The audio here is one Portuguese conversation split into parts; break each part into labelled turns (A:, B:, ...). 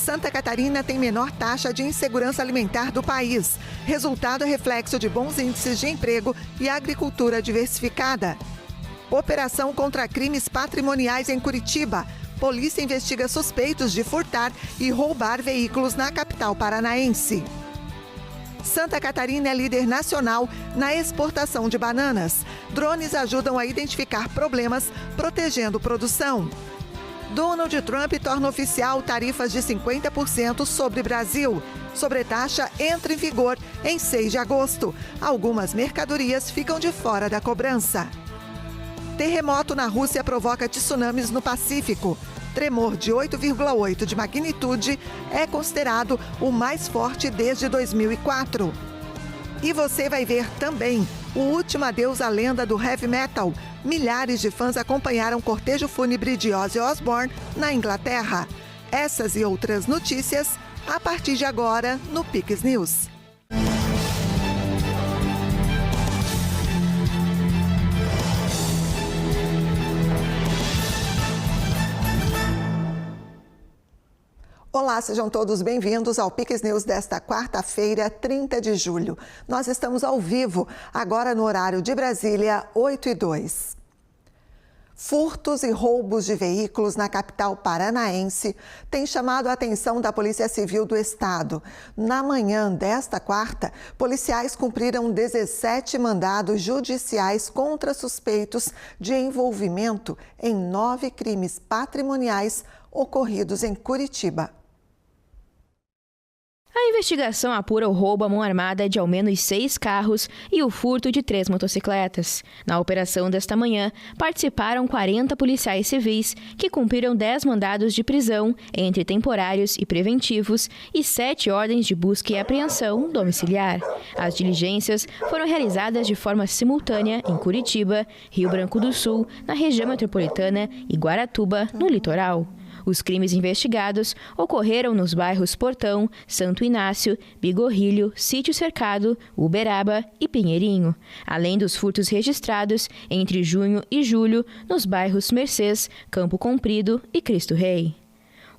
A: Santa Catarina tem menor taxa de insegurança alimentar do país. Resultado é reflexo de bons índices de emprego e agricultura diversificada. Operação contra crimes patrimoniais em Curitiba. Polícia investiga suspeitos de furtar e roubar veículos na capital paranaense. Santa Catarina é líder nacional na exportação de bananas. Drones ajudam a identificar problemas, protegendo produção. Donald Trump torna oficial tarifas de 50% sobre Brasil. Sobretaxa entra em vigor em 6 de agosto. Algumas mercadorias ficam de fora da cobrança. Terremoto na Rússia provoca tsunamis no Pacífico. Tremor de 8,8 de magnitude é considerado o mais forte desde 2004. E você vai ver também o último adeus à lenda do heavy metal. Milhares de fãs acompanharam o cortejo fúnebre de Ozzy Osbourne na Inglaterra. Essas e outras notícias a partir de agora no Pix News. Olá, sejam todos bem-vindos ao Pix News desta quarta-feira, 30 de julho. Nós estamos ao vivo, agora no horário de Brasília, 8h02. Furtos e roubos de veículos na capital paranaense têm chamado a atenção da Polícia Civil do Estado. Na manhã desta quarta, policiais cumpriram 17 mandados judiciais contra suspeitos de envolvimento em 9 crimes patrimoniais ocorridos em Curitiba.
B: A investigação apura o roubo à mão armada de ao menos 6 carros e o furto de 3 motocicletas. Na operação desta manhã, participaram 40 policiais civis que cumpriram 10 mandados de prisão, entre temporários e preventivos, e 7 ordens de busca e apreensão domiciliar. As diligências foram realizadas de forma simultânea em Curitiba, Rio Branco do Sul, na região metropolitana e Guaratuba, no litoral. Os crimes investigados ocorreram nos bairros Portão, Santo Inácio, Bigorrilho, Sítio Cercado, Uberaba e Pinheirinho, além dos furtos registrados entre junho e julho nos bairros Mercês, Campo Comprido e Cristo Rei.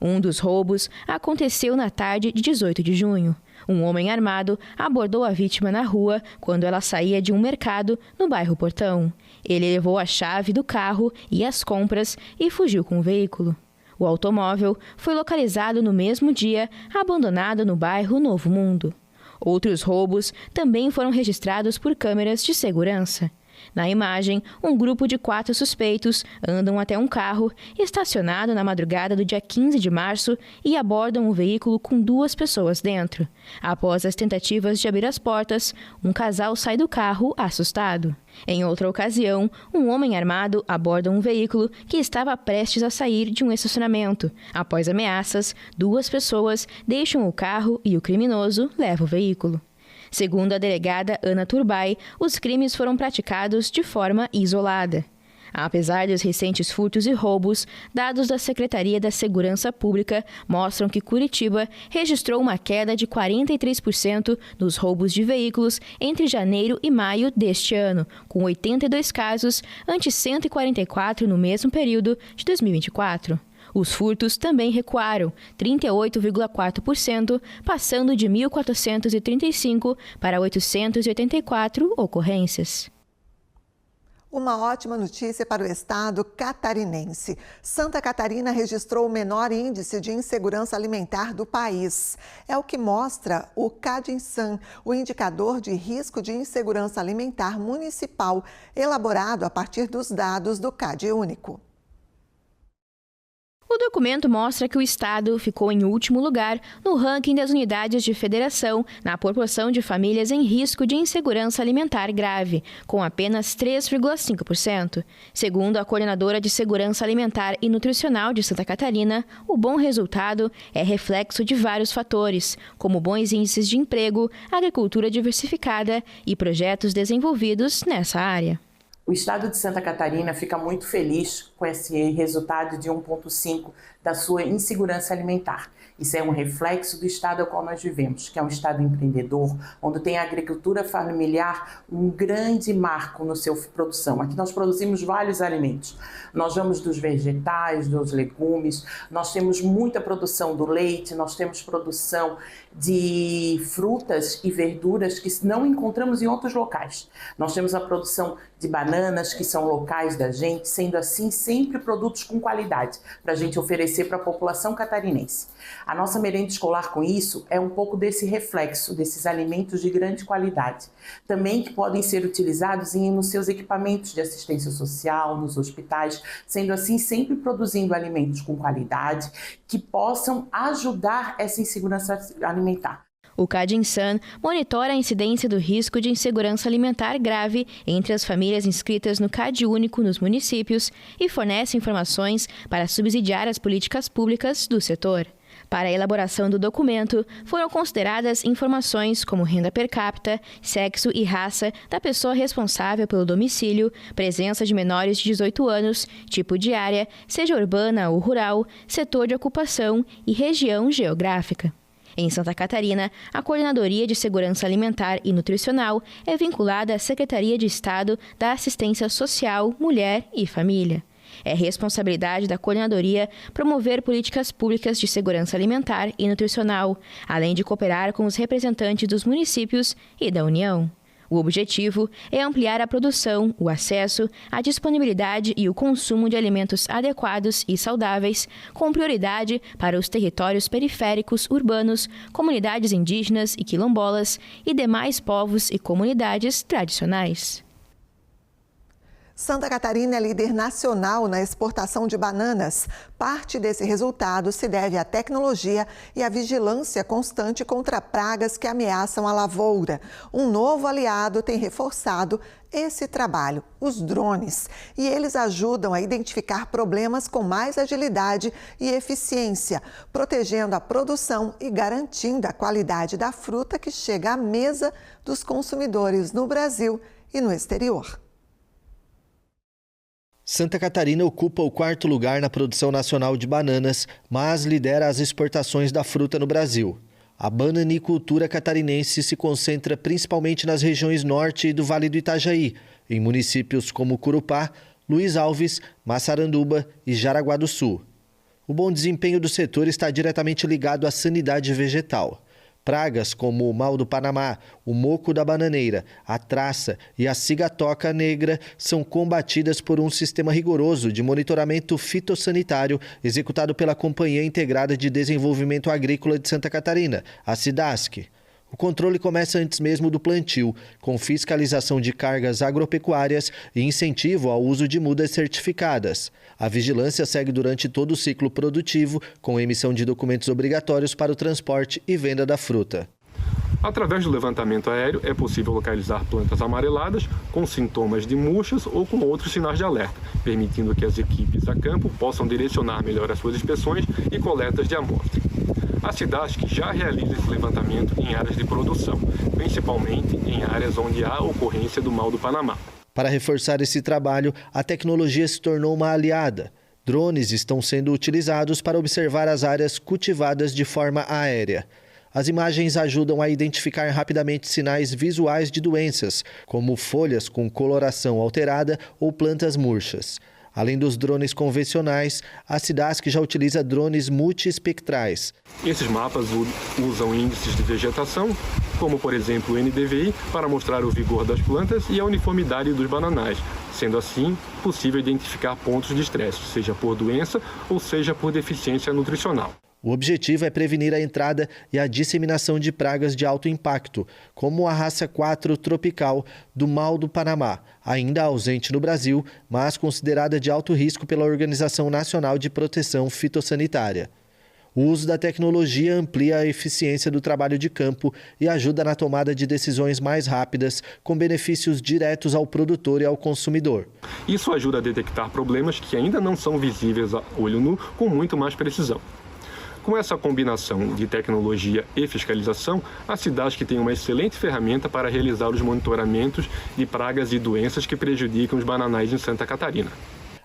B: Um dos roubos aconteceu na tarde de 18 de junho. Um homem armado abordou a vítima na rua quando ela saía de um mercado no bairro Portão. Ele levou a chave do carro e as compras e fugiu com o veículo. O automóvel foi localizado no mesmo dia, abandonado no bairro Novo Mundo. Outros roubos também foram registrados por câmeras de segurança. Na imagem, um grupo de 4 suspeitos andam até um carro estacionado na madrugada do dia 15 de março e abordam um veículo com 2 pessoas dentro. Após as tentativas de abrir as portas, um casal sai do carro assustado. Em outra ocasião, um homem armado aborda um veículo que estava prestes a sair de um estacionamento. Após ameaças, 2 pessoas deixam o carro e o criminoso leva o veículo. Segundo a delegada Ana Turbay, os crimes foram praticados de forma isolada. Apesar dos recentes furtos e roubos, dados da Secretaria da Segurança Pública mostram que Curitiba registrou uma queda de 43% nos roubos de veículos entre janeiro e maio deste ano, com 82 casos, ante 144 no mesmo período de 2024. Os furtos também recuaram, 38,4%, passando de 1.435 para 884 ocorrências.
A: Uma ótima notícia para o estado catarinense. Santa Catarina registrou o menor índice de insegurança alimentar do país. É o que mostra o CADINSAM, o indicador de risco de insegurança alimentar municipal, elaborado a partir dos dados do CadÚnico.
B: O documento mostra que o estado ficou em último lugar no ranking das unidades de federação na proporção de famílias em risco de insegurança alimentar grave, com apenas 3,5%. Segundo a coordenadora de Segurança Alimentar e Nutricional de Santa Catarina, o bom resultado é reflexo de vários fatores, como bons índices de emprego, agricultura diversificada e projetos desenvolvidos nessa área.
C: O estado de Santa Catarina fica muito feliz com esse resultado de 1,5 da sua insegurança alimentar. Isso é um reflexo do estado ao qual nós vivemos, que é um estado empreendedor, onde tem a agricultura familiar um grande marco no seu produção. Aqui nós produzimos vários alimentos. Nós vamos dos vegetais, dos legumes, nós temos muita produção do leite, nós temos produção de frutas e verduras que não encontramos em outros locais. Nós temos a produção de bananas, que são locais da gente, sendo assim sempre produtos com qualidade, para a gente oferecer para a população catarinense. A nossa merenda escolar com isso é um pouco desse reflexo, desses alimentos de grande qualidade. Também que podem ser utilizados nos seus equipamentos de assistência social, nos hospitais, sendo assim sempre produzindo alimentos com qualidade que possam ajudar essa insegurança alimentar.
B: O CadInsan monitora a incidência do risco de insegurança alimentar grave entre as famílias inscritas no CadÚnico nos municípios e fornece informações para subsidiar as políticas públicas do setor. Para a elaboração do documento, foram consideradas informações como renda per capita, sexo e raça da pessoa responsável pelo domicílio, presença de menores de 18 anos, tipo de área, seja urbana ou rural, setor de ocupação e região geográfica. Em Santa Catarina, a Coordenadoria de Segurança Alimentar e Nutricional é vinculada à Secretaria de Estado da Assistência Social, Mulher e Família. É responsabilidade da coordenadoria promover políticas públicas de segurança alimentar e nutricional, além de cooperar com os representantes dos municípios e da União. O objetivo é ampliar a produção, o acesso, a disponibilidade e o consumo de alimentos adequados e saudáveis, com prioridade para os territórios periféricos urbanos, comunidades indígenas e quilombolas e demais povos e comunidades tradicionais.
A: Santa Catarina é líder nacional na exportação de bananas. Parte desse resultado se deve à tecnologia e à vigilância constante contra pragas que ameaçam a lavoura. Um novo aliado tem reforçado esse trabalho, os drones. E eles ajudam a identificar problemas com mais agilidade e eficiência, protegendo a produção e garantindo a qualidade da fruta que chega à mesa dos consumidores no Brasil e no exterior.
D: Santa Catarina ocupa o 4º lugar na produção nacional de bananas, mas lidera as exportações da fruta no Brasil. A bananicultura catarinense se concentra principalmente nas regiões norte e do Vale do Itajaí, em municípios como Curupá, Luiz Alves, Massaranduba e Jaraguá do Sul. O bom desempenho do setor está diretamente ligado à sanidade vegetal. Pragas como o mal do Panamá, o moco da bananeira, a traça e a cigatoca negra são combatidas por um sistema rigoroso de monitoramento fitossanitário executado pela Companhia Integrada de Desenvolvimento Agrícola de Santa Catarina, a SIDASC. O controle começa antes mesmo do plantio, com fiscalização de cargas agropecuárias e incentivo ao uso de mudas certificadas. A vigilância segue durante todo o ciclo produtivo, com emissão de documentos obrigatórios para o transporte e venda da fruta.
E: Através do levantamento aéreo, é possível localizar plantas amareladas com sintomas de murchas ou com outros sinais de alerta, permitindo que as equipes a campo possam direcionar melhor as suas inspeções e coletas de amostra. A SIDASC já realiza esse levantamento em áreas de produção, principalmente em áreas onde há ocorrência do mal do Panamá.
D: Para reforçar esse trabalho, a tecnologia se tornou uma aliada. Drones estão sendo utilizados para observar as áreas cultivadas de forma aérea. As imagens ajudam a identificar rapidamente sinais visuais de doenças, como folhas com coloração alterada ou plantas murchas. Além dos drones convencionais, a SIDASC já utiliza drones multiespectrais.
E: Esses mapas usam índices de vegetação, como por exemplo o NDVI, para mostrar o vigor das plantas e a uniformidade dos bananais, sendo assim possível identificar pontos de estresse, seja por doença ou seja por deficiência nutricional.
D: O objetivo é prevenir a entrada e a disseminação de pragas de alto impacto, como a raça 4 tropical do mal do Panamá, ainda ausente no Brasil, mas considerada de alto risco pela Organização Nacional de Proteção Fitossanitária. O uso da tecnologia amplia a eficiência do trabalho de campo e ajuda na tomada de decisões mais rápidas, com benefícios diretos ao produtor e ao consumidor.
E: Isso ajuda a detectar problemas que ainda não são visíveis a olho nu com muito mais precisão. Com essa combinação de tecnologia e fiscalização, a Cidasc tem uma excelente ferramenta para realizar os monitoramentos de pragas e doenças que prejudicam os bananais em Santa Catarina.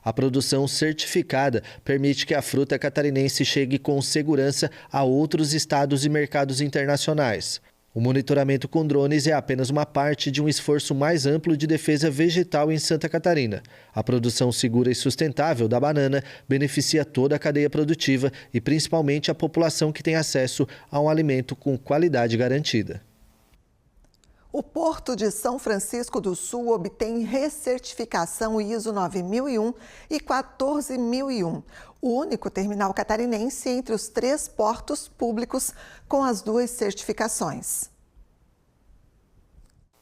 D: A produção certificada permite que a fruta catarinense chegue com segurança a outros estados e mercados internacionais. O monitoramento com drones é apenas uma parte de um esforço mais amplo de defesa vegetal em Santa Catarina. A produção segura e sustentável da banana beneficia toda a cadeia produtiva e principalmente a população que tem acesso a um alimento com qualidade garantida.
A: O Porto de São Francisco do Sul obtém recertificação ISO 9001 e 14001, o único terminal catarinense entre os 3 portos públicos com as 2 certificações.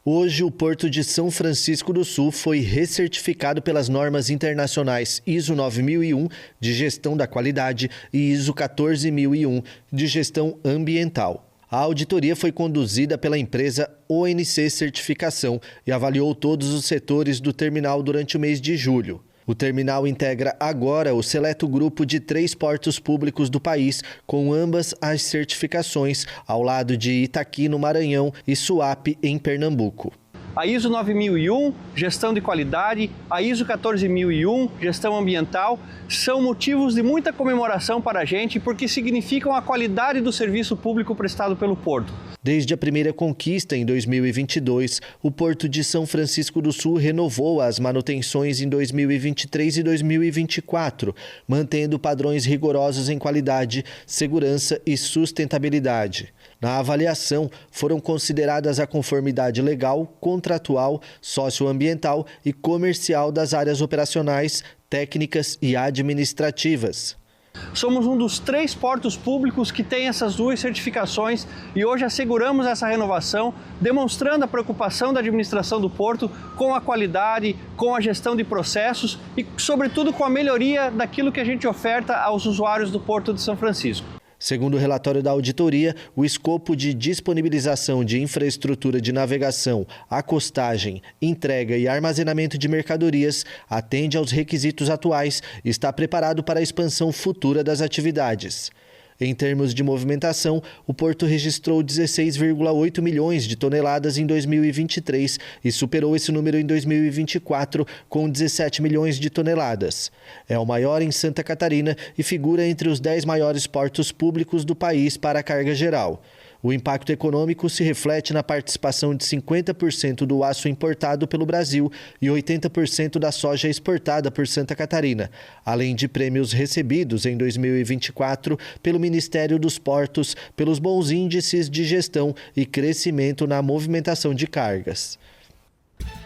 D: Hoje, o Porto de São Francisco do Sul foi recertificado pelas normas internacionais ISO 9001 de gestão da qualidade e ISO 14001 de gestão ambiental. A auditoria foi conduzida pela empresa ONC Certificação e avaliou todos os setores do terminal durante o mês de julho. O terminal integra agora o seleto grupo de 3 portos públicos do país, com ambas as certificações, ao lado de Itaqui, no Maranhão, e Suape, em Pernambuco.
F: A ISO 9001, gestão de qualidade, a ISO 14001, gestão ambiental, são motivos de muita comemoração para a gente porque significam a qualidade do serviço público prestado pelo Porto.
D: Desde a primeira conquista, em 2022, o Porto de São Francisco do Sul renovou as manutenções em 2023 e 2024, mantendo padrões rigorosos em qualidade, segurança e sustentabilidade. Na avaliação, foram consideradas a conformidade legal, contratual, socioambiental e comercial das áreas operacionais, técnicas e administrativas.
F: Somos um dos 3 portos públicos que tem essas 2 certificações e hoje asseguramos essa renovação, demonstrando a preocupação da administração do Porto com a qualidade, com a gestão de processos e, sobretudo, com a melhoria daquilo que a gente oferta aos usuários do Porto de São Francisco.
D: Segundo o relatório da auditoria, o escopo de disponibilização de infraestrutura de navegação, acostagem, entrega e armazenamento de mercadorias atende aos requisitos atuais e está preparado para a expansão futura das atividades. Em termos de movimentação, o Porto registrou 16,8 milhões de toneladas em 2023 e superou esse número em 2024 com 17 milhões de toneladas. É o maior em Santa Catarina e figura entre os 10 maiores portos públicos do país para a carga geral. O impacto econômico se reflete na participação de 50% do aço importado pelo Brasil e 80% da soja exportada por Santa Catarina, além de prêmios recebidos em 2024 pelo Ministério dos Portos pelos bons índices de gestão e crescimento na movimentação de cargas.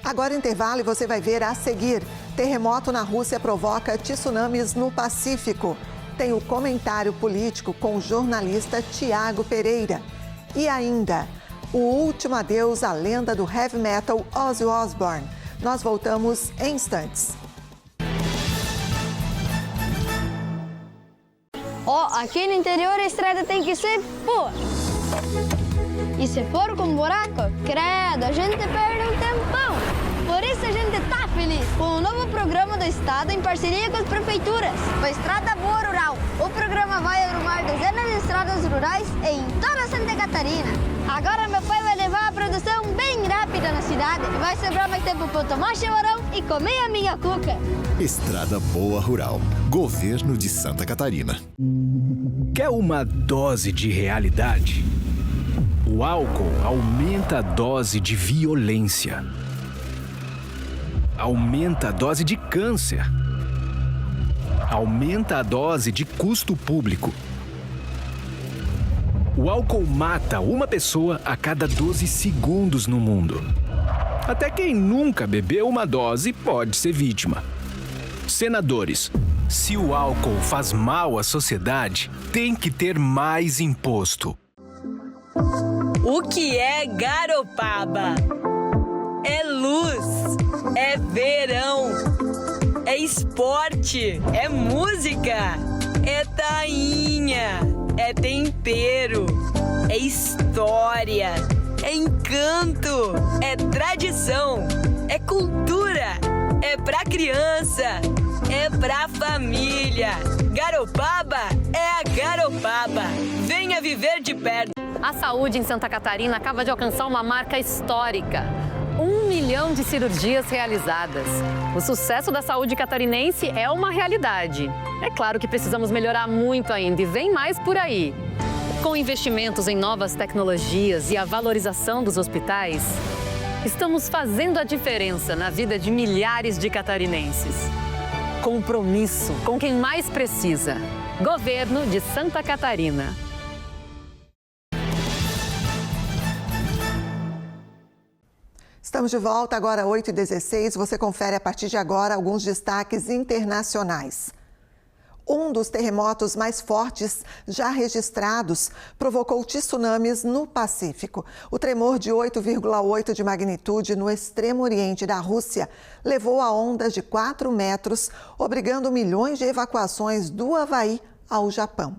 A: Agora intervalo e você vai ver a seguir. Terremoto na Rússia provoca tsunamis no Pacífico. Tem o comentário político com o jornalista Tiago Pereira. E ainda, o último adeus à lenda do heavy metal Ozzy Osbourne. Nós voltamos em instantes.
G: Aqui no interior a estrada tem que ser boa. E se for com buraco, credo, a gente perde um tempão. Por isso a gente tá feliz com o novo programa do Estado em parceria com as prefeituras. O Estrada Boa Rural. O programa vai arrumar dezenas de estradas rurais em toda Santa Catarina. Agora meu pai vai levar a produção bem rápida na cidade. Vai sobrar mais tempo para tomar chimarrão e comer a minha cuca.
H: Estrada Boa Rural. Governo de Santa Catarina.
I: Quer uma dose de realidade? O álcool aumenta a dose de violência. Aumenta a dose de câncer. Aumenta a dose de custo público. O álcool mata uma pessoa a cada 12 segundos no mundo. Até quem nunca bebeu uma dose pode ser vítima. Senadores, se o álcool faz mal à sociedade, tem que ter mais imposto.
J: O que é Garopaba? É luz, é verão, é esporte, é música, é tainha, é tempero, é história, é encanto, é tradição, é cultura, é pra criança, é pra família. Garopaba é a Garopaba. Garopaba. Venha viver de perto.
K: A saúde em Santa Catarina acaba de alcançar uma marca histórica. 1 milhão de cirurgias realizadas. O sucesso da saúde catarinense é uma realidade. É claro que precisamos melhorar muito ainda e vem mais por aí. Com investimentos em novas tecnologias e a valorização dos hospitais, estamos fazendo a diferença na vida de milhares de catarinenses. Compromisso com quem mais precisa. Governo de Santa Catarina.
A: Estamos de volta agora, 8h16. Você confere a partir de agora alguns destaques internacionais. Um dos terremotos mais fortes já registrados provocou tsunamis no Pacífico. O tremor de 8,8 de magnitude no extremo oriente da Rússia levou a ondas de 4 metros, obrigando milhões de evacuações do Havaí ao Japão.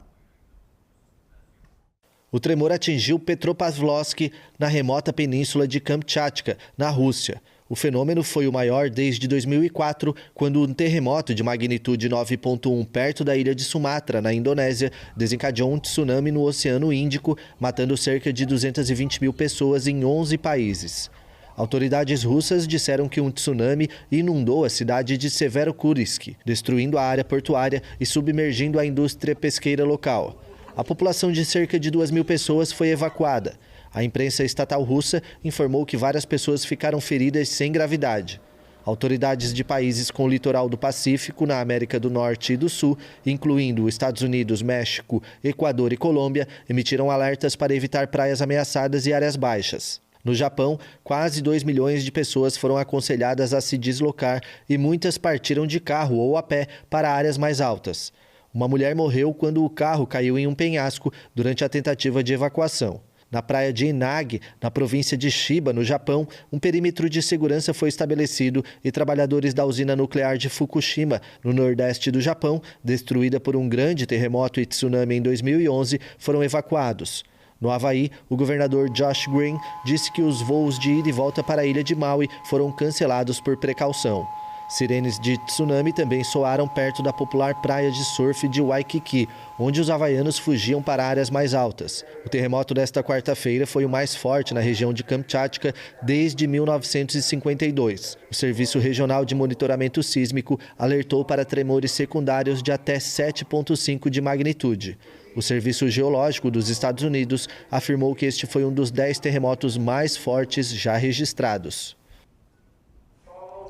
D: O tremor atingiu Petropavlovsk, na remota península de Kamchatka, na Rússia. O fenômeno foi o maior desde 2004, quando um terremoto de magnitude 9,1 perto da ilha de Sumatra, na Indonésia, desencadeou um tsunami no Oceano Índico, matando cerca de 220 mil pessoas em 11 países. Autoridades russas disseram que um tsunami inundou a cidade de Severokurisk, destruindo a área portuária e submergindo a indústria pesqueira local. A população de cerca de 2.000 pessoas foi evacuada. A imprensa estatal russa informou que várias pessoas ficaram feridas sem gravidade. Autoridades de países com o litoral do Pacífico, na América do Norte e do Sul, incluindo Estados Unidos, México, Equador e Colômbia, emitiram alertas para evitar praias ameaçadas e áreas baixas. No Japão, quase 2 milhões de pessoas foram aconselhadas a se deslocar e muitas partiram de carro ou a pé para áreas mais altas. Uma mulher morreu quando o carro caiu em um penhasco durante a tentativa de evacuação. Na praia de Inagi, na província de Chiba, no Japão, um perímetro de segurança foi estabelecido e trabalhadores da usina nuclear de Fukushima, no nordeste do Japão, destruída por um grande terremoto e tsunami em 2011, foram evacuados. No Havaí, o governador Josh Green disse que os voos de ida e volta para a ilha de Maui foram cancelados por precaução. Sirenes de tsunami também soaram perto da popular praia de surf de Waikiki, onde os havaianos fugiam para áreas mais altas. O terremoto desta quarta-feira foi o mais forte na região de Kamchatka desde 1952. O Serviço Regional de Monitoramento Sísmico alertou para tremores secundários de até 7,5 de magnitude. O Serviço Geológico dos Estados Unidos afirmou que este foi um dos 10 terremotos mais fortes já registrados.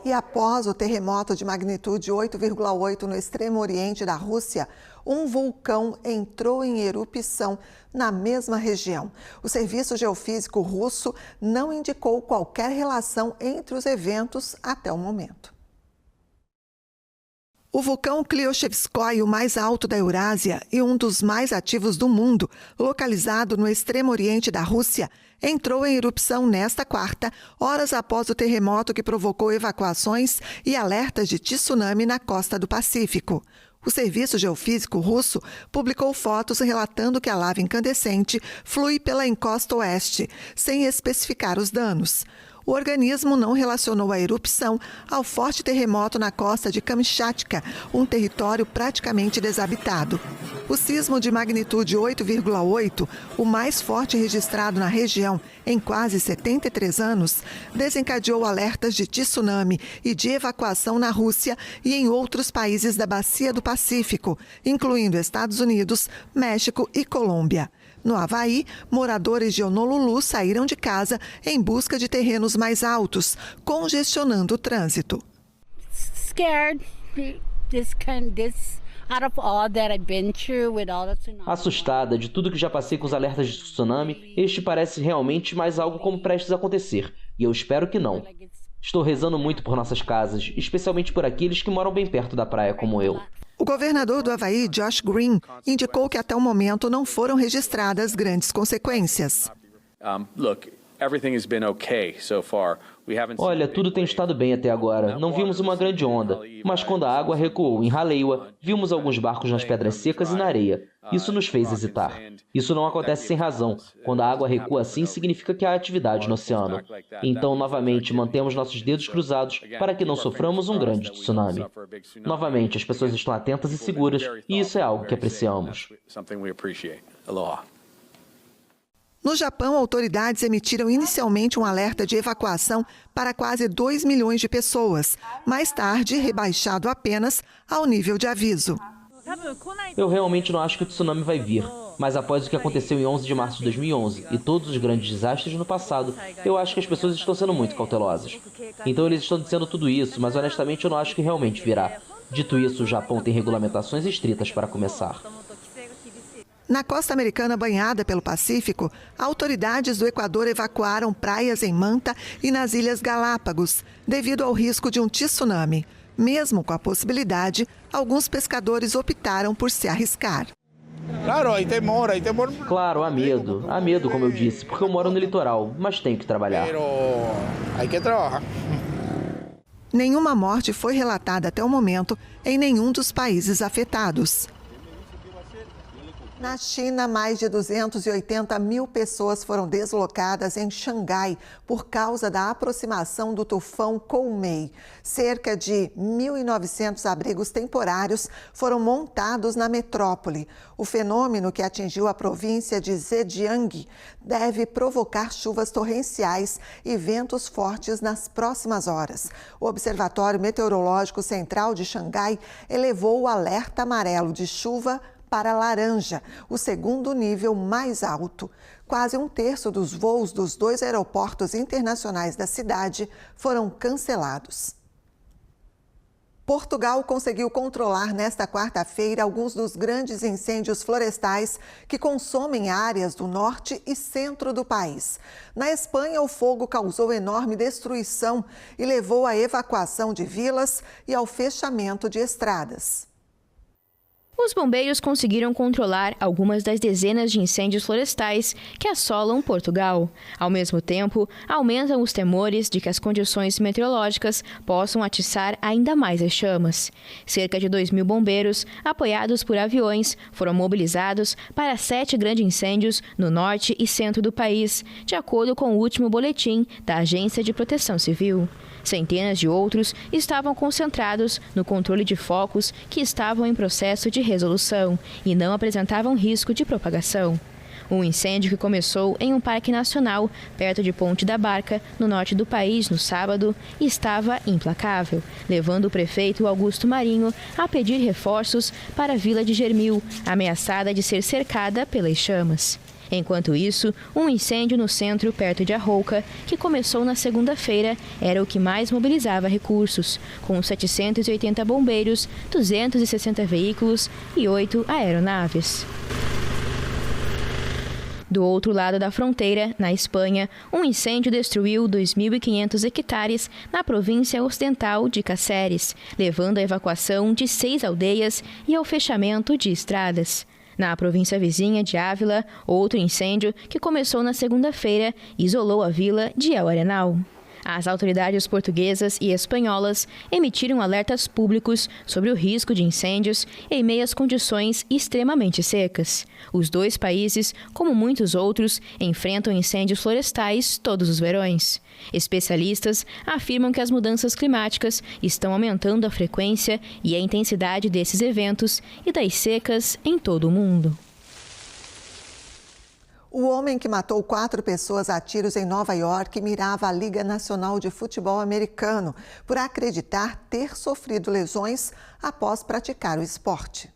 A: E após o terremoto de magnitude 8,8 no extremo oriente da Rússia, um vulcão entrou em erupção na mesma região. O Serviço Geofísico russo não indicou qualquer relação entre os eventos até o momento. O vulcão Klyochevskoy, o mais alto da Eurásia e um dos mais ativos do mundo, localizado no extremo oriente da Rússia, entrou em erupção nesta quarta, horas após o terremoto que provocou evacuações e alertas de tsunami na costa do Pacífico. O Serviço Geofísico russo publicou fotos relatando que a lava incandescente flui pela encosta oeste, sem especificar os danos. O organismo não relacionou a erupção ao forte terremoto na costa de Kamchatka, um território praticamente desabitado. O sismo de magnitude 8,8, o mais forte registrado na região em quase 73 anos, desencadeou alertas de tsunami e de evacuação na Rússia e em outros países da Bacia do Pacífico, incluindo Estados Unidos, México e Colômbia. No Havaí, moradores de Honolulu saíram de casa em busca de terrenos mais altos, congestionando o trânsito.
L: Assustada de tudo que já passei com os alertas de tsunami, este parece realmente mais algo como prestes a acontecer, e eu espero que não. Estou rezando muito por nossas casas, especialmente por aqueles que moram bem perto da praia como eu.
A: O governador do Havaí, Josh Green, indicou que até o momento não foram registradas grandes consequências.
M: Everything has been okay so far.
L: Olha, tudo tem estado bem até agora. Não vimos uma grande onda, mas quando a água recuou em Haleiwa, vimos alguns barcos nas pedras secas e na areia. Isso nos fez hesitar. Isso não acontece sem razão. Quando a água recua assim, significa que há atividade no oceano. Então, novamente, mantemos nossos dedos cruzados para que não soframos um grande tsunami. Novamente, as pessoas estão atentas e seguras, e isso é algo que apreciamos.
A: No Japão, autoridades emitiram inicialmente um alerta de evacuação para quase 2 milhões de pessoas, mais tarde rebaixado apenas ao nível de aviso.
L: Eu realmente não acho que o tsunami vai vir, mas após o que aconteceu em 11 de março de 2011 e todos os grandes desastres no passado, eu acho que as pessoas estão sendo muito cautelosas. Então eles estão dizendo tudo isso, mas honestamente eu não acho que realmente virá. Dito isso, o Japão tem regulamentações estritas para começar.
A: Na costa americana banhada pelo Pacífico, autoridades do Equador evacuaram praias em Manta e nas Ilhas Galápagos, devido ao risco de um tsunami. Mesmo com a possibilidade, alguns pescadores optaram por se arriscar.
L: Claro, há medo, como eu disse, porque eu moro no litoral, mas tenho que trabalhar.
A: Nenhuma morte foi relatada até o momento em nenhum dos países afetados. Na China, mais de 280 mil pessoas foram deslocadas em Xangai por causa da aproximação do tufão Koumei. Cerca de 1.900 abrigos temporários foram montados na metrópole. O fenômeno, que atingiu a província de Zhejiang, deve provocar chuvas torrenciais e ventos fortes nas próximas horas. O Observatório Meteorológico Central de Xangai elevou o alerta amarelo de chuva para laranja, o segundo nível mais alto. Quase um terço dos voos dos 2 aeroportos internacionais da cidade foram cancelados. Portugal conseguiu controlar nesta quarta-feira alguns dos grandes incêndios florestais que consomem áreas do norte e centro do país. Na Espanha, o fogo causou enorme destruição e levou à evacuação de vilas e ao fechamento de estradas.
B: Os bombeiros conseguiram controlar algumas das dezenas de incêndios florestais que assolam Portugal. Ao mesmo tempo, aumentam os temores de que as condições meteorológicas possam atiçar ainda mais as chamas. Cerca de 2.000 bombeiros, apoiados por aviões, foram mobilizados para 7 grandes incêndios no norte e centro do país, de acordo com o último boletim da Agência de Proteção Civil. Centenas de outros estavam concentrados no controle de focos que estavam em processo de resolução e não apresentavam risco de propagação. Um incêndio que começou em um parque nacional, perto de Ponte da Barca, no norte do país, no sábado, estava implacável, levando o prefeito Augusto Marinho a pedir reforços para a vila de Germil, ameaçada de ser cercada pelas chamas. Enquanto isso, um incêndio no centro, perto de Arrouca, que começou na segunda-feira, era o que mais mobilizava recursos, com 780 bombeiros, 260 veículos e 8 aeronaves. Do outro lado da fronteira, na Espanha, um incêndio destruiu 2.500 hectares na província ocidental de Cáceres, levando à evacuação de 6 aldeias e ao fechamento de estradas. Na província vizinha de Ávila, outro incêndio, que começou na segunda-feira, isolou a vila de El Arenal. As autoridades portuguesas e espanholas emitiram alertas públicos sobre o risco de incêndios em meio às condições extremamente secas. Os dois países, como muitos outros, enfrentam incêndios florestais todos os verões. Especialistas afirmam que as mudanças climáticas estão aumentando a frequência e a intensidade desses eventos e das secas em todo o mundo.
A: O homem que matou 4 pessoas a tiros em Nova York mirava a Liga Nacional de Futebol Americano por acreditar ter sofrido lesões após praticar o esporte.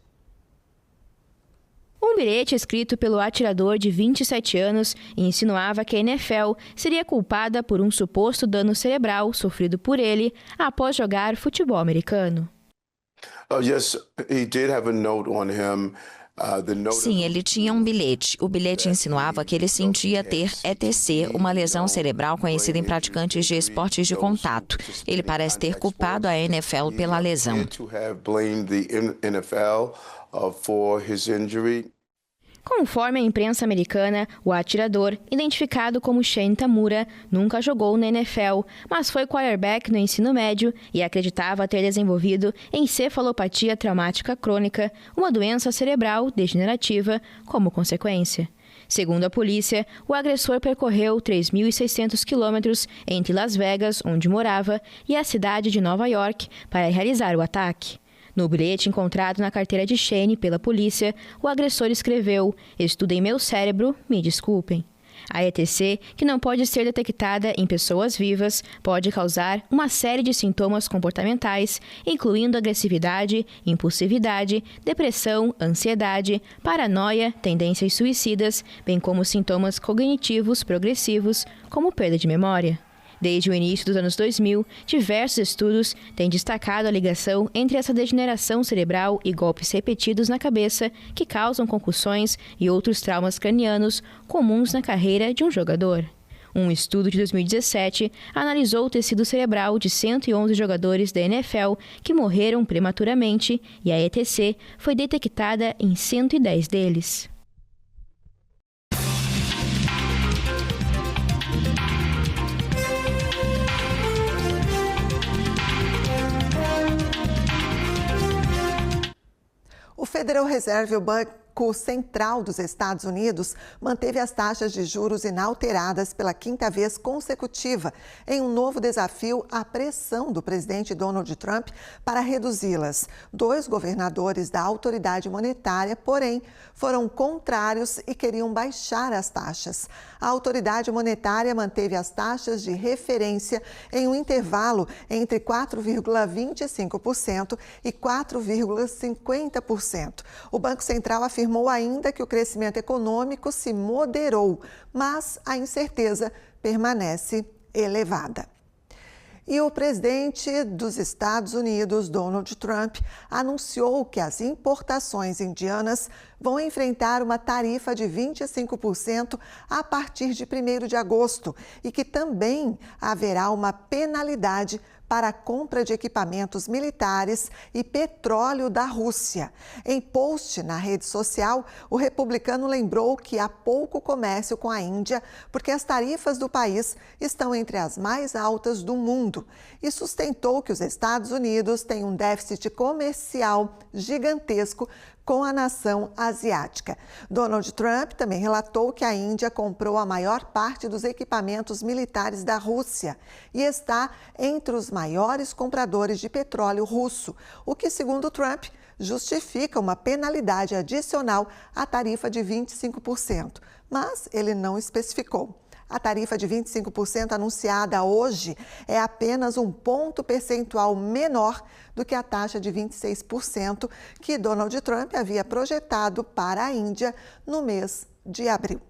B: Um bilhete escrito pelo atirador de 27 anos insinuava que a NFL seria culpada por um suposto dano cerebral sofrido por ele após jogar futebol americano.
M: Yes, he did have a note on him.
N: Sim, ele tinha um bilhete. O bilhete insinuava que ele sentia ter ETC, uma lesão cerebral conhecida em praticantes de esportes de contato. Ele parece ter culpado a NFL pela lesão.
B: Conforme a imprensa americana, o atirador, identificado como Shane Tamura, nunca jogou na NFL, mas foi quarterback no ensino médio e acreditava ter desenvolvido encefalopatia traumática crônica, uma doença cerebral degenerativa, como consequência. Segundo a polícia, o agressor percorreu 3.600 quilômetros entre Las Vegas, onde morava, e a cidade de Nova York para realizar o ataque. No bilhete encontrado na carteira de Shane pela polícia, o agressor escreveu: "Estudem meu cérebro, me desculpem". A ETC, que não pode ser detectada em pessoas vivas, pode causar uma série de sintomas comportamentais, incluindo agressividade, impulsividade, depressão, ansiedade, paranoia, tendências suicidas, bem como sintomas cognitivos progressivos, como perda de memória. Desde o início dos anos 2000, diversos estudos têm destacado a ligação entre essa degeneração cerebral e golpes repetidos na cabeça que causam concussões e outros traumas cranianos comuns na carreira de um jogador. Um estudo de 2017 analisou o tecido cerebral de 111 jogadores da NFL que morreram prematuramente e a ETC foi detectada em 110 deles.
A: O Federal Reserve, o Banco Central dos Estados Unidos, manteve as taxas de juros inalteradas pela quinta vez consecutiva, em um novo desafio à pressão do presidente Donald Trump para reduzi-las. 2 governadores da autoridade monetária, porém, foram contrários e queriam baixar as taxas. A autoridade monetária manteve as taxas de referência em um intervalo entre 4,25% e 4,50%. O Banco Central afirmou ainda que o crescimento econômico se moderou, mas a incerteza permanece elevada. E o presidente dos Estados Unidos, Donald Trump, anunciou que as importações indianas vão enfrentar uma tarifa de 25% a partir de 1º de agosto e que também haverá uma penalidade para a compra de equipamentos militares e petróleo da Rússia. Em post na rede social, o republicano lembrou que há pouco comércio com a Índia porque as tarifas do país estão entre as mais altas do mundo e sustentou que os Estados Unidos têm um déficit comercial gigantesco com a nação asiática. Donald Trump também relatou que a Índia comprou a maior parte dos equipamentos militares da Rússia e está entre os maiores compradores de petróleo russo, o que, segundo Trump, justifica uma penalidade adicional à tarifa de 25%, mas ele não especificou. A tarifa de 25% anunciada hoje é apenas um ponto percentual menor do que a taxa de 26% que Donald Trump havia projetado para a Índia no mês de abril.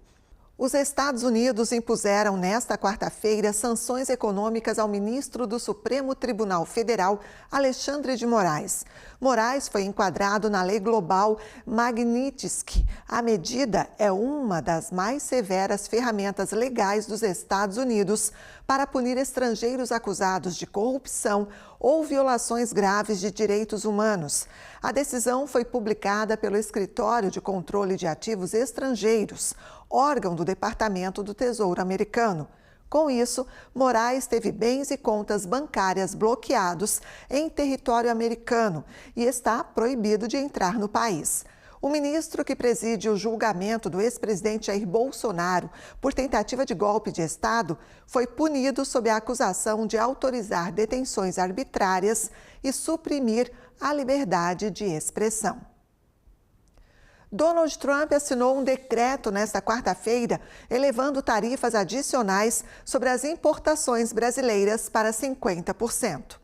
A: Os Estados Unidos impuseram nesta quarta-feira sanções econômicas ao ministro do Supremo Tribunal Federal, Alexandre de Moraes. Moraes foi enquadrado na lei global Magnitsky. A medida é uma das mais severas ferramentas legais dos Estados Unidos para punir estrangeiros acusados de corrupção ou violações graves de direitos humanos. A decisão foi publicada pelo Escritório de Controle de Ativos Estrangeiros, órgão do Departamento do Tesouro americano. Com isso, Moraes teve bens e contas bancárias bloqueados em território americano e está proibido de entrar no país. O ministro que preside o julgamento do ex-presidente Jair Bolsonaro por tentativa de golpe de Estado foi punido sob a acusação de autorizar detenções arbitrárias e suprimir a liberdade de expressão. Donald Trump assinou um decreto nesta quarta-feira, elevando tarifas adicionais sobre as importações brasileiras para 50%.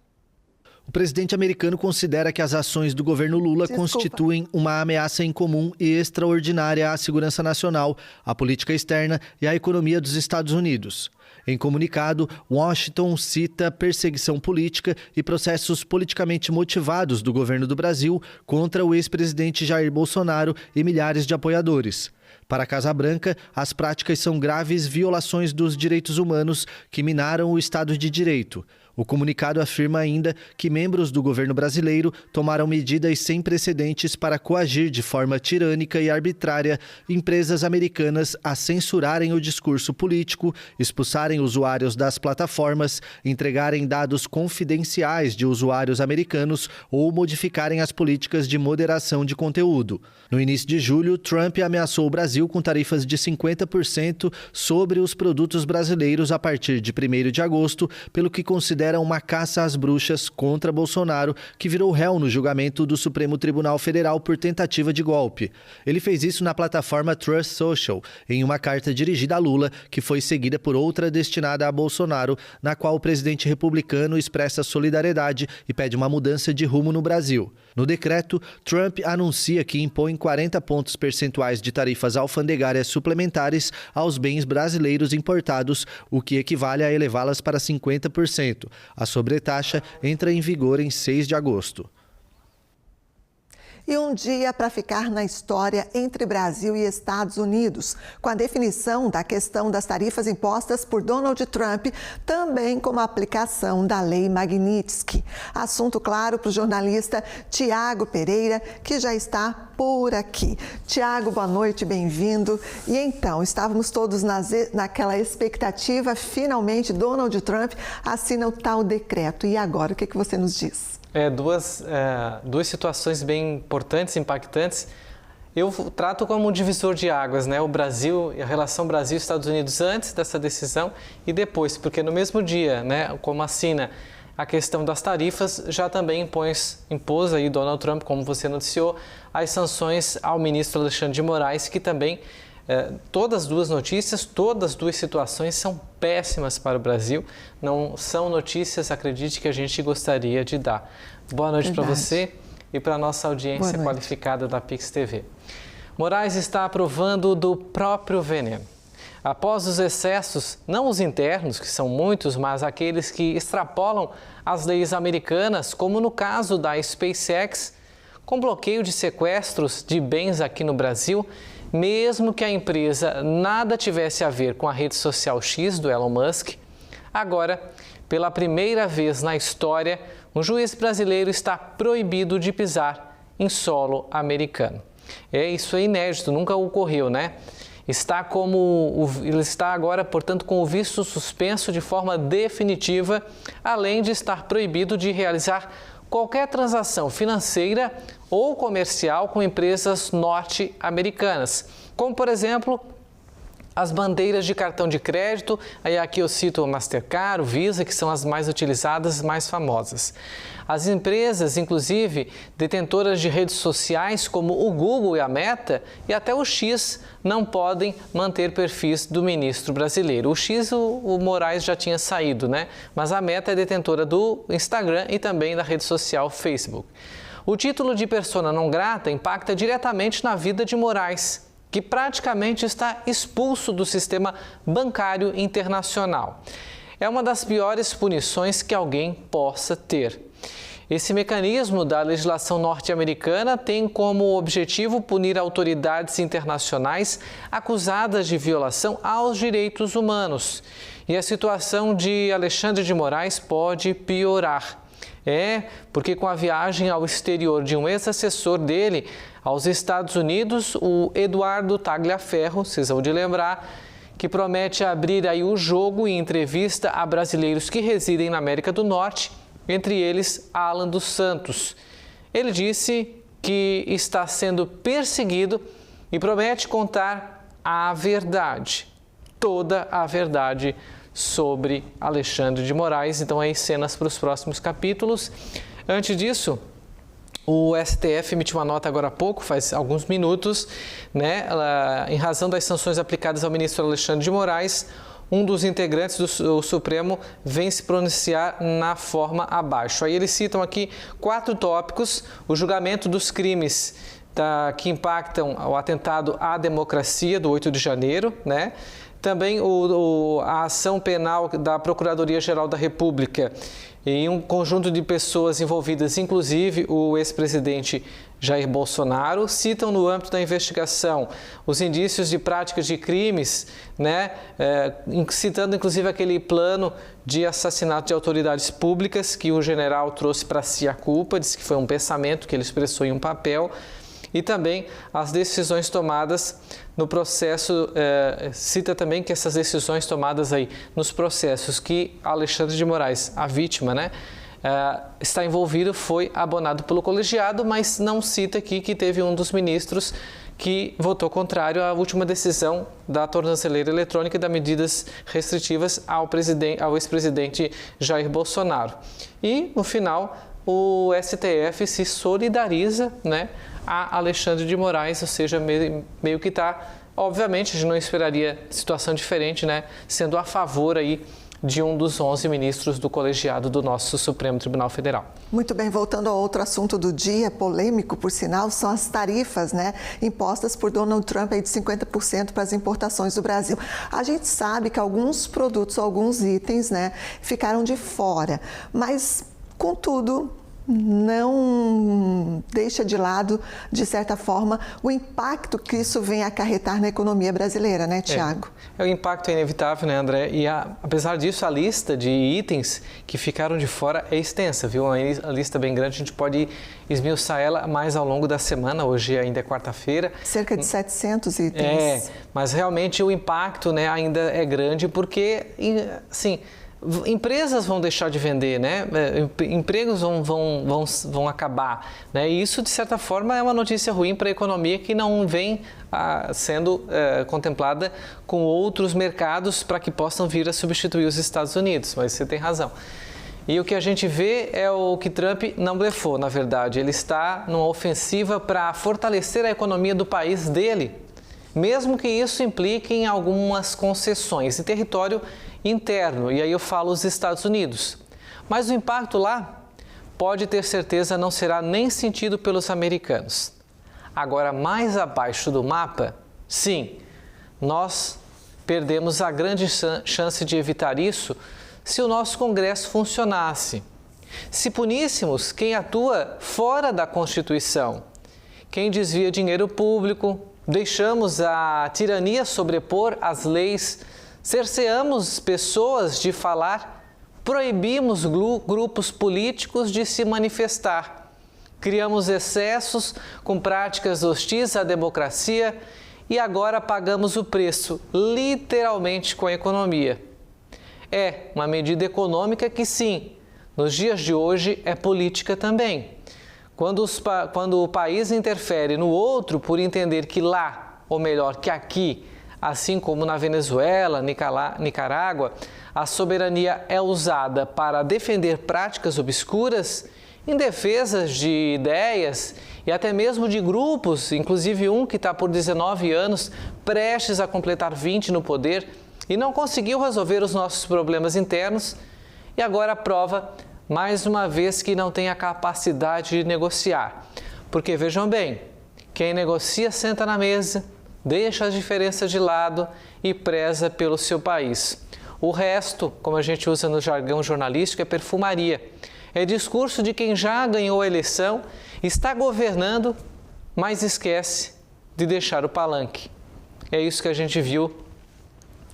D: O presidente americano considera que as ações do governo Lula constituem uma ameaça incomum e extraordinária à segurança nacional, à política externa e à economia dos Estados Unidos. Em comunicado, Washington cita perseguição política e processos politicamente motivados do governo do Brasil contra o ex-presidente Jair Bolsonaro e milhares de apoiadores. Para a Casa Branca, as práticas são graves violações dos direitos humanos que minaram o Estado de Direito. O comunicado afirma ainda que membros do governo brasileiro tomaram medidas sem precedentes para coagir de forma tirânica e arbitrária empresas americanas a censurarem o discurso político, expulsarem usuários das plataformas, entregarem dados confidenciais de usuários americanos ou modificarem as políticas de moderação de conteúdo. No início de julho, Trump ameaçou o Brasil com tarifas de 50% sobre os produtos brasileiros a partir de 1º de agosto, pelo que considera uma caça às bruxas contra Bolsonaro, que virou réu no julgamento do Supremo Tribunal Federal por tentativa de golpe. Ele fez isso na plataforma Truth Social, em uma carta dirigida a Lula, que foi seguida por outra destinada a Bolsonaro, na qual o presidente republicano expressa solidariedade e pede uma mudança de rumo no Brasil. No decreto, Trump anuncia que impõe 40 pontos percentuais de tarifas alfandegárias suplementares aos bens brasileiros importados, o que equivale a elevá-las para 50%. A sobretaxa entra em vigor em 6 de agosto.
A: E um dia para ficar na história entre Brasil e Estados Unidos, com a definição da questão das tarifas impostas por Donald Trump, também com a aplicação da Lei Magnitsky. Assunto claro para o jornalista Tiago Pereira, que já está por aqui. Tiago, boa noite, bem-vindo. E então, estávamos todos naquela expectativa, finalmente Donald Trump assina o tal decreto. E agora, o que você nos diz?
O: Duas situações bem importantes, impactantes. Eu trato como um divisor de águas, né? O Brasil, a relação Brasil-Estados Unidos antes dessa decisão e depois, porque no mesmo dia, né, como assina a questão das tarifas, já também impôs aí Donald Trump, como você noticiou, as sanções ao ministro Alexandre de Moraes, que também todas as duas notícias, todas as duas situações são péssimas para o Brasil, não são notícias, acredite, que a gente gostaria de dar. Boa noite para você e para a nossa audiência qualificada da Pix TV. Moraes está aprovando do próprio veneno. Após os excessos, não os internos, que são muitos, mas aqueles que extrapolam as leis americanas, como no caso da SpaceX, com bloqueio de sequestros de bens aqui no Brasil, mesmo que a empresa nada tivesse a ver com a rede social X do Elon Musk, agora, pela primeira vez na história, um juiz brasileiro está proibido de pisar em solo americano. Isso é inédito, nunca ocorreu, né? Ele está agora, portanto, com o visto suspenso de forma definitiva, além de estar proibido de realizar qualquer transação financeira ou comercial com empresas norte-americanas, como, por exemplo, as bandeiras de cartão de crédito, aí aqui eu cito o Mastercard, o Visa, que são as mais utilizadas, mais famosas. As empresas, inclusive, detentoras de redes sociais como o Google e a Meta e até o X, não podem manter perfis do ministro brasileiro. O X, o Moraes já tinha saído, né? Mas a Meta é detentora do Instagram e também da rede social Facebook. O título de persona não grata impacta diretamente na vida de Moraes, que praticamente está expulso do sistema bancário internacional. É uma das piores punições que alguém possa ter. Esse mecanismo da legislação norte-americana tem como objetivo punir autoridades internacionais acusadas de violação aos direitos humanos. E a situação de Alexandre de Moraes pode piorar. Porque com a viagem ao exterior de um ex-assessor dele aos Estados Unidos, o Eduardo Tagliaferro, vocês vão de lembrar, que promete abrir aí o jogo em entrevista a brasileiros que residem na América do Norte, entre eles Alan dos Santos. Ele disse que está sendo perseguido e promete contar a verdade, toda a verdade sobre Alexandre de Moraes. Então, aí cenas para os próximos capítulos. Antes disso, o STF emitiu uma nota agora há pouco, faz alguns minutos, né? Em razão das sanções aplicadas ao ministro Alexandre de Moraes, um dos integrantes do Supremo vem se pronunciar na forma abaixo. Aí eles citam aqui 4 tópicos: o julgamento dos crimes que impactam o atentado à democracia do 8 de janeiro, né? Também a ação penal da Procuradoria-Geral da República em um conjunto de pessoas envolvidas, inclusive o ex-presidente Jair Bolsonaro, citam no âmbito da investigação os indícios de práticas de crimes, né? Citando inclusive aquele plano de assassinato de autoridades públicas que o general trouxe para si a culpa, disse que foi um pensamento que ele expressou em um papel. E também as decisões tomadas no processo, cita também que essas decisões tomadas aí nos processos que Alexandre de Moraes, a vítima, né, está envolvido, foi abonado pelo colegiado, mas não cita aqui que teve um dos ministros que votou contrário à última decisão da tornozeleira eletrônica e das medidas restritivas ao ex-presidente Jair Bolsonaro. E, no final, o STF se solidariza, né, a Alexandre de Moraes, ou seja, meio que está, obviamente, a gente não esperaria situação diferente, né, sendo a favor aí de um dos 11 ministros do colegiado do nosso Supremo Tribunal Federal.
A: Muito bem, voltando a outro assunto do dia, polêmico por sinal, são as tarifas, né, impostas por Donald Trump aí de 50% para as importações do Brasil. A gente sabe que alguns produtos, alguns itens, né, ficaram de fora, mas, contudo, não deixa de lado, de certa forma, o impacto que isso vem acarretar na economia brasileira, né, Tiago?
O: O impacto é inevitável, né, André? E apesar disso, a lista de itens que ficaram de fora é extensa, viu? Uma lista bem grande, a gente pode esmiuçar ela mais ao longo da semana, hoje ainda é quarta-feira.
A: Cerca de 700 itens.
O: Mas realmente o impacto, né, ainda é grande porque, assim, empresas vão deixar de vender, né? Empregos vão acabar, né? E isso, de certa forma, é uma notícia ruim para a economia que não vem sendo contemplada com outros mercados para que possam vir a substituir os Estados Unidos. Mas você tem razão. E o que a gente vê é o que Trump não blefou, na verdade. Ele está numa ofensiva para fortalecer a economia do país dele, mesmo que isso implique em algumas concessões em território interno, e aí eu falo os Estados Unidos. Mas o impacto lá, pode ter certeza, não será nem sentido pelos americanos. Agora, mais abaixo do mapa, sim, nós perdemos a grande chance de evitar isso se o nosso Congresso funcionasse. Se puníssemos quem atua fora da Constituição, quem desvia dinheiro público, deixamos a tirania sobrepor as leis, cerceamos pessoas de falar, proibimos grupos políticos de se manifestar, criamos excessos com práticas hostis à democracia e agora pagamos o preço, literalmente, com a economia. É uma medida econômica que, sim, nos dias de hoje é política também. Quando o país interfere no outro por entender que lá, ou melhor, que aqui, assim como na Venezuela, Nicarágua, a soberania é usada para defender práticas obscuras, em defesa de ideias e até mesmo de grupos, inclusive um que está por 19 anos, prestes a completar 20 no poder e não conseguiu resolver os nossos problemas internos e agora prova mais uma vez que não tem a capacidade de negociar. Porque vejam bem, quem negocia senta na mesa, deixa as diferenças de lado e preza pelo seu país. O resto, como a gente usa no jargão jornalístico, é perfumaria. É discurso de quem já ganhou a eleição, está governando, mas esquece de deixar o palanque. É isso que a gente viu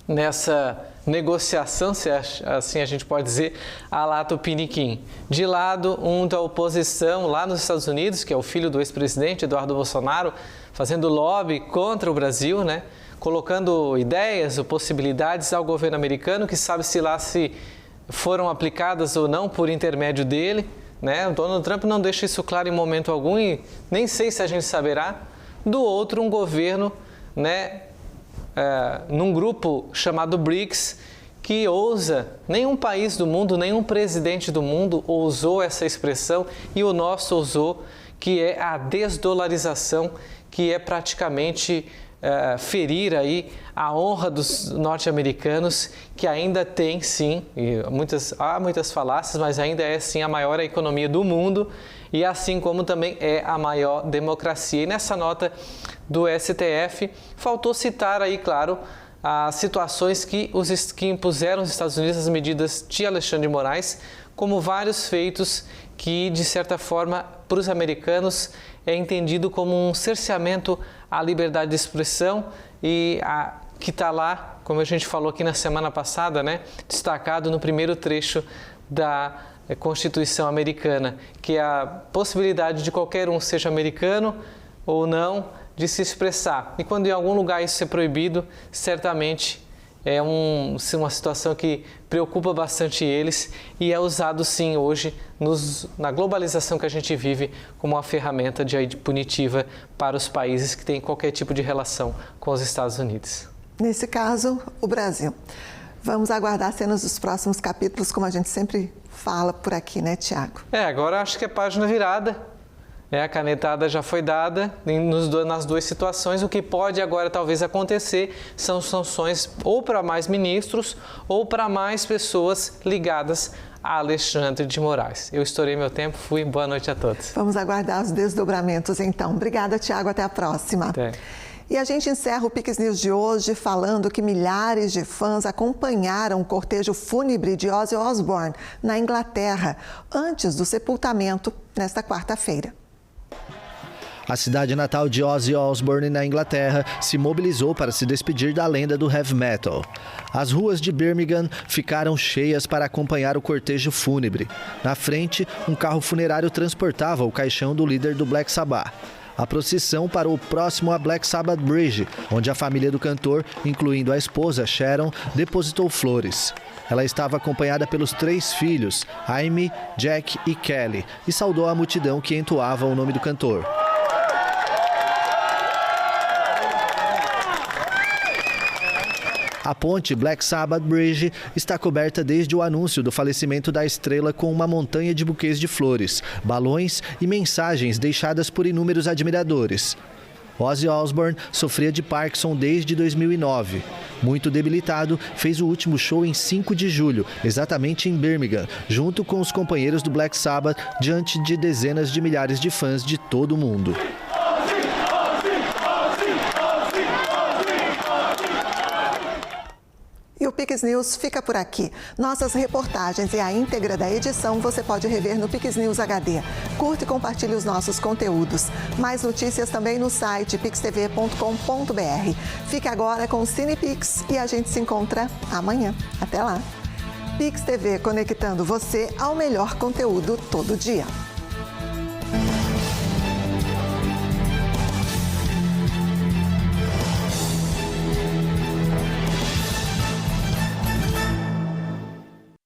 O: nessa negociação, se assim a gente pode dizer, à la Tupiniquim. De lado, um da oposição lá nos Estados Unidos, que é o filho do ex-presidente Eduardo Bolsonaro, fazendo lobby contra o Brasil, né? Colocando ideias ou possibilidades ao governo americano, que sabe-se lá se foram aplicadas ou não por intermédio dele, né? O Donald Trump não deixa isso claro em momento algum e nem sei se a gente saberá. Do outro, um governo, né? Num grupo chamado BRICS, que ousa, nenhum país do mundo, nenhum presidente do mundo ousou essa expressão e o nosso ousou, que é a desdolarização, que é praticamente ferir aí a honra dos norte-americanos, que ainda tem sim, há muitas falácias, mas ainda é sim a maior economia do mundo e assim como também é a maior democracia. E nessa nota do STF, faltou citar aí, claro, as situações que impuseram os Estados Unidos as medidas de Alexandre de Moraes, como vários feitos que, de certa forma, para os americanos é entendido como um cerceamento à liberdade de expressão e que está lá, como a gente falou aqui na semana passada, né, destacado no primeiro trecho da Constituição americana, que é a possibilidade de qualquer um, seja americano ou não, de se expressar. E quando em algum lugar isso é proibido, certamente é uma situação que preocupa bastante eles e é usado sim hoje na globalização que a gente vive como uma ferramenta punitiva para os países que têm qualquer tipo de relação com os Estados Unidos. Nesse caso, o Brasil. Vamos aguardar cenas dos próximos capítulos, como a gente sempre fala por aqui, né, Tiago? Agora acho que é página virada. A canetada já foi dada nas duas situações. O que pode agora talvez acontecer são sanções ou para mais ministros ou para mais pessoas ligadas a Alexandre de Moraes. Eu estourei meu tempo, fui. Boa noite a todos. Vamos aguardar os desdobramentos então. Obrigada, Tiago. Até a próxima. Até. E a gente encerra o Pix News de hoje falando que milhares de fãs acompanharam o cortejo fúnebre de Ozzy Osbourne na Inglaterra antes do sepultamento nesta quarta-feira.
D: A cidade natal de Ozzy Osbourne, na Inglaterra, se mobilizou para se despedir da lenda do heavy metal. As ruas de Birmingham ficaram cheias para acompanhar o cortejo fúnebre. Na frente, um carro funerário transportava o caixão do líder do Black Sabbath. A procissão parou próximo a Black Sabbath Bridge, onde a família do cantor, incluindo a esposa Sharon, depositou flores. Ela estava acompanhada pelos 3 filhos, Amy, Jack e Kelly, e saudou a multidão que entoava o nome do cantor. A ponte Black Sabbath Bridge está coberta desde o anúncio do falecimento da estrela com uma montanha de buquês de flores, balões e mensagens deixadas por inúmeros admiradores. Ozzy Osbourne sofria de Parkinson desde 2009. Muito debilitado, fez o último show em 5 de julho, exatamente em Birmingham, junto com os companheiros do Black Sabbath, diante de dezenas de milhares de fãs de todo o mundo.
A: E o Pix News fica por aqui. Nossas reportagens e a íntegra da edição você pode rever no Pix News HD. Curta e compartilhe os nossos conteúdos. Mais notícias também no site pixtv.com.br. Fique agora com o CinePix e a gente se encontra amanhã. Até lá. Pix TV, conectando você ao melhor conteúdo todo dia.